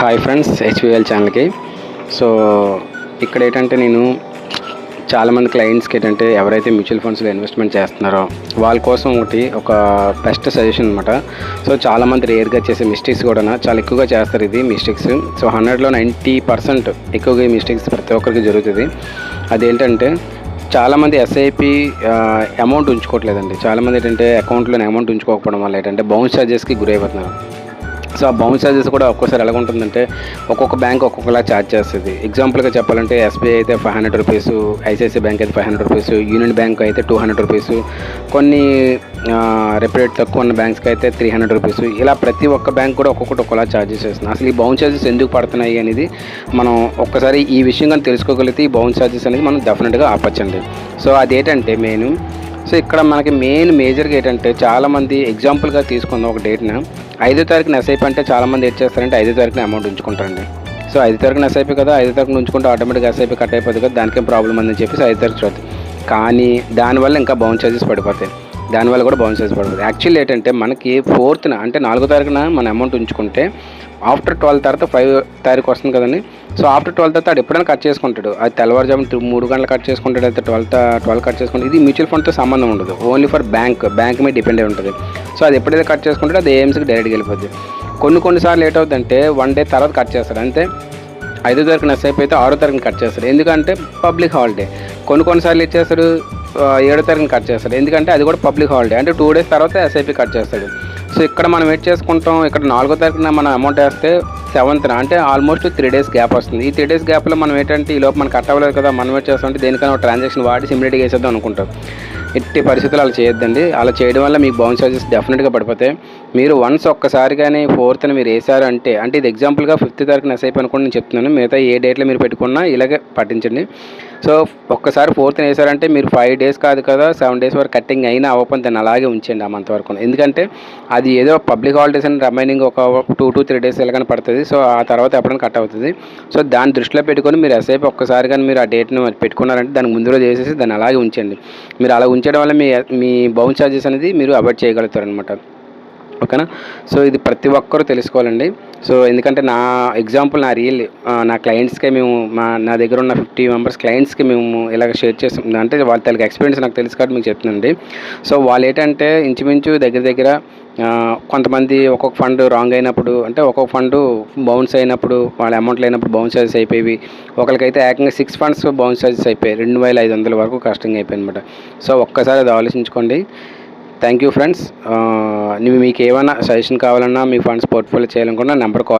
Hi friends, HPL ఛానల్కి. So ఇక్కడ ఏంటంటే నేను చాలామంది క్లయింట్స్కి ఏంటంటే ఎవరైతే మ్యూచువల్ ఫండ్స్లో ఇన్వెస్ట్మెంట్ చేస్తున్నారో వాళ్ళ కోసం ఒక బెస్ట్ సజెషన్ అనమాట. సో చాలామంది రేర్గా చేసే మిస్టేక్స్ కూడా చాలా ఎక్కువగా చేస్తారు ఇది మిస్టేక్స్. సో 100లో 90% ఎక్కువగా ఈ మిస్టేక్స్ ప్రతి ఒక్కరికి జరుగుతుంది. అదేంటంటే చాలామంది ఎస్ఐపి అమౌంట్ ఉంచుకోవట్లేదండి. చాలామంది ఏంటంటే అకౌంట్లోని అమౌంట్ ఉంచుకోకపోవడం వల్ల ఏంటంటే బౌన్స్ ఛార్జెస్కి గురైపోతున్నారు. సో ఆ బౌన్స్ ఛార్జెస్ కూడా ఒక్కోసారి ఎలా ఉంటుందంటే ఒక్కొక్క బ్యాంక్ ఒక్కొక్కలా ఛార్జ్ చేస్తుంది. ఎగ్జాంపుల్గా చెప్పాలంటే ఎస్బీఐ అయితే 500 రూపీస్, ఐసిఐసిఐ బ్యాంక్ అయితే 500 రూపీస్, యూనియన్ బ్యాంక్ అయితే 200 రూపీస్, కొన్ని రేట్ తక్కువ ఉన్న బ్యాంక్స్కి అయితే 300 రూపీస్. ఇలా ప్రతి ఒక్క బ్యాంక్ కూడా ఒక్కొక్కటి ఒక్కలా ఛార్జెస్ చేస్తుంది. అసలు ఈ బౌన్స్ ఛార్జెస్ ఎందుకు పడుతున్నాయి అనేది మనం ఒక్కసారి ఈ విషయం కానీ తెలుసుకోగలిగితే ఈ బౌన్స్ ఛార్జెస్ అనేది మనం డెఫినెట్గా ఆపచ్చండి. సో అదేంటంటే సో ఇక్కడ మనకి మేజర్గా ఏంటంటే చాలామంది ఎగ్జాంపుల్గా తీసుకున్న ఒక డేట్న 5వ తారీఖున ఎస్ఐపి అంటే చాలామంది ఏం చేస్తారంటే 5వ తారీఖున అమౌంట్ ఉంచుకుంటారండి. సో 5వ తారీఖున ఎస్ఐపి కదా, 5వ తారీఖున ఉంచుకుంటే ఆటోమేటిక్గా ఎస్ఐపి కట్ అయిపోతుంది కదా, దానికేం ప్రాబ్లం అని చెప్పేసి 5వ తారీఖు చూద్దాం. కానీ దానివల్ల ఇంకా బౌన్స్ ఛార్జెస్ పడిపోతాయి. దానివల్ల కూడా బౌన్స్ ఛార్జెస్ పడిపోతాయి. యాక్చువల్లీ ఏంటంటే మనకి 4th అంటే 4వ తారీఖున మన అమౌంట్ ఉంచుకుంటే ఆఫ్టర్ 12 తర్వాత 5వ తారీఖు వస్తుంది కదండి. సో ఆఫ్టర్ 12 తర్వాత అది ఎప్పుడైనా కట్ చేసుకుంటాడు. అది తెల్లవారుజామున 3 గంటలు కట్ చేసుకుంటాడు, అయితే 12 కట్ చేసుకుంటాడు. ఇది మ్యూచువల్ ఫండ్తో సంబంధం ఉండదు, ఓన్లీ ఫర్ బ్యాంక్ మీద డిపెండ్ అయి ఉంటుంది. సో అది ఎప్పుడైతే కట్ చేసుకుంటాడో అది ఏఎంసీకి డైరెక్ట్గా వెళ్ళిపోద్ది. కొన్నిసార్లు లేట్ అవుతుందంటే 1 డే తర్వాత కట్ చేస్తాడు. అంతే 5వ తారీఖున ఎస్ఐపి అయితే 6వ తారీఖున కట్ చేస్తాడు, ఎందుకంటే పబ్లిక్ హాలిడే. కొన్నిసార్లు ఇచ్చేస్తాడు 7వ తారీఖున కట్ చేస్తాడు, ఎందుకంటే అది కూడా పబ్లిక్ హాలిడే, అంటే 2 డేస్ తర్వాత ఎస్ఐపి కట్ చేస్తాడు. సో ఇక్కడ మనం వెయిట్ చేసుకుంటాం. ఇక్కడ 4వ తారీఖున మన అమౌంట్ వేస్తే 7th అంటే ఆల్మోస్ట్ 3 డేస్ గ్యాప్ వస్తుంది. ఈ 3 డేస్ గ్యాప్లో మనం ఏంటంటే ఈ లోపు మనకు కట్ అవ్వలేదు కదా, మనం వెయిట్ చేస్తుంటే దేనికైనా ఒక ట్రాన్సాక్షన్ వాడి సిమ్యులేట్గా వేసేద్దాం అనుకుంటాం. ఎట్టి పరిస్థితులు అలా చేయొద్దండి. అలా చేయడం వల్ల మీకు బౌన్స్ ఛార్జెస్ డెఫినెట్గా పడిపోతాయి. మీరు వన్స్ ఒక్కసారి కానీ 4th మీరు వేసారు అంటే ఇది ఎగ్జాంపుల్గా 5వ తారీఖున ఎస్ఐపి అనుకోండి నేను చెప్తున్నాను. మిగతా ఏ డేట్లో మీరు పెట్టుకున్నా ఇలాగే పట్టించండి. సో ఒక్కసారి 4th వేసారంటే మీరు 5 డేస్ కాదు కదా, 7 డేస్ వరకు కట్టింగ్ అయినా అవ్వకపోతే దాన్ని అలాగే ఉంచండి ఆ మంత్ వరకు. ఎందుకంటే అది ఏదో పబ్లిక్ హాలిడేస్ అని రిమైనింగ్ ఒక 2 to 3 డేస్ ఎలాగైనా పడుతుంది. సో ఆ తర్వాత ఎప్పుడైనా కట్ అవుతుంది. సో దాన్ని దృష్టిలో పెట్టుకొని మీరు ఎస్ఐపి ఒక్కసారి కానీ మీరు ఆ డేట్ను పెట్టుకున్నారంటే దానికి ముందు రోజు వేసేసి దాన్ని అలాగే ఉంచండి. మీరు అలా ఉంచడం వల్ల మీ బౌన్స్ ఛార్జెస్ అనేది మీరు అవాయిడ్ చేయగలుగుతారు అనమాట. ఓకేనా. సో ఇది ప్రతి ఒక్కరూ తెలుసుకోవాలండి. సో ఎందుకంటే నా ఎగ్జాంపుల్ నా క్లయింట్స్కే నా దగ్గర ఉన్న 50 మెంబర్స్ క్లయింట్స్కి మేము ఇలాగ షేర్ చేస్తాం. అంటే వాళ్ళ తెలుగు ఎక్స్పీరియన్స్ నాకు తెలుసు కాబట్టి మీకు చెప్తున్నానండి. సో వాళ్ళు ఏంటంటే ఇంచుమించు దగ్గర కొంతమంది ఒక్కొక్క ఫండ్ రాంగ్ అయినప్పుడు, అంటే ఒక్కొక్క ఫండ్ బౌన్స్ అయినప్పుడు వాళ్ళ అమౌంట్ లేనప్పుడు బౌన్స్ ఛార్జెస్ అయిపోయి, ఒకరికైతే ఏకంగా 6 ఫండ్స్ బౌన్స్ ఛార్జెస్ అయిపోయాయి, 2500 వరకు కష్టంగా అయిపోయింది అనమాట. సో ఒక్కసారి అది ఆలోచించుకోండి. Thank you friends. మీకు ఏమైనా సజెషన్ కావాలన్నా మీ ఫండ్స్ పోర్ట్ఫోలియో చేయాలనుకున్నా నెంబర్ కాల్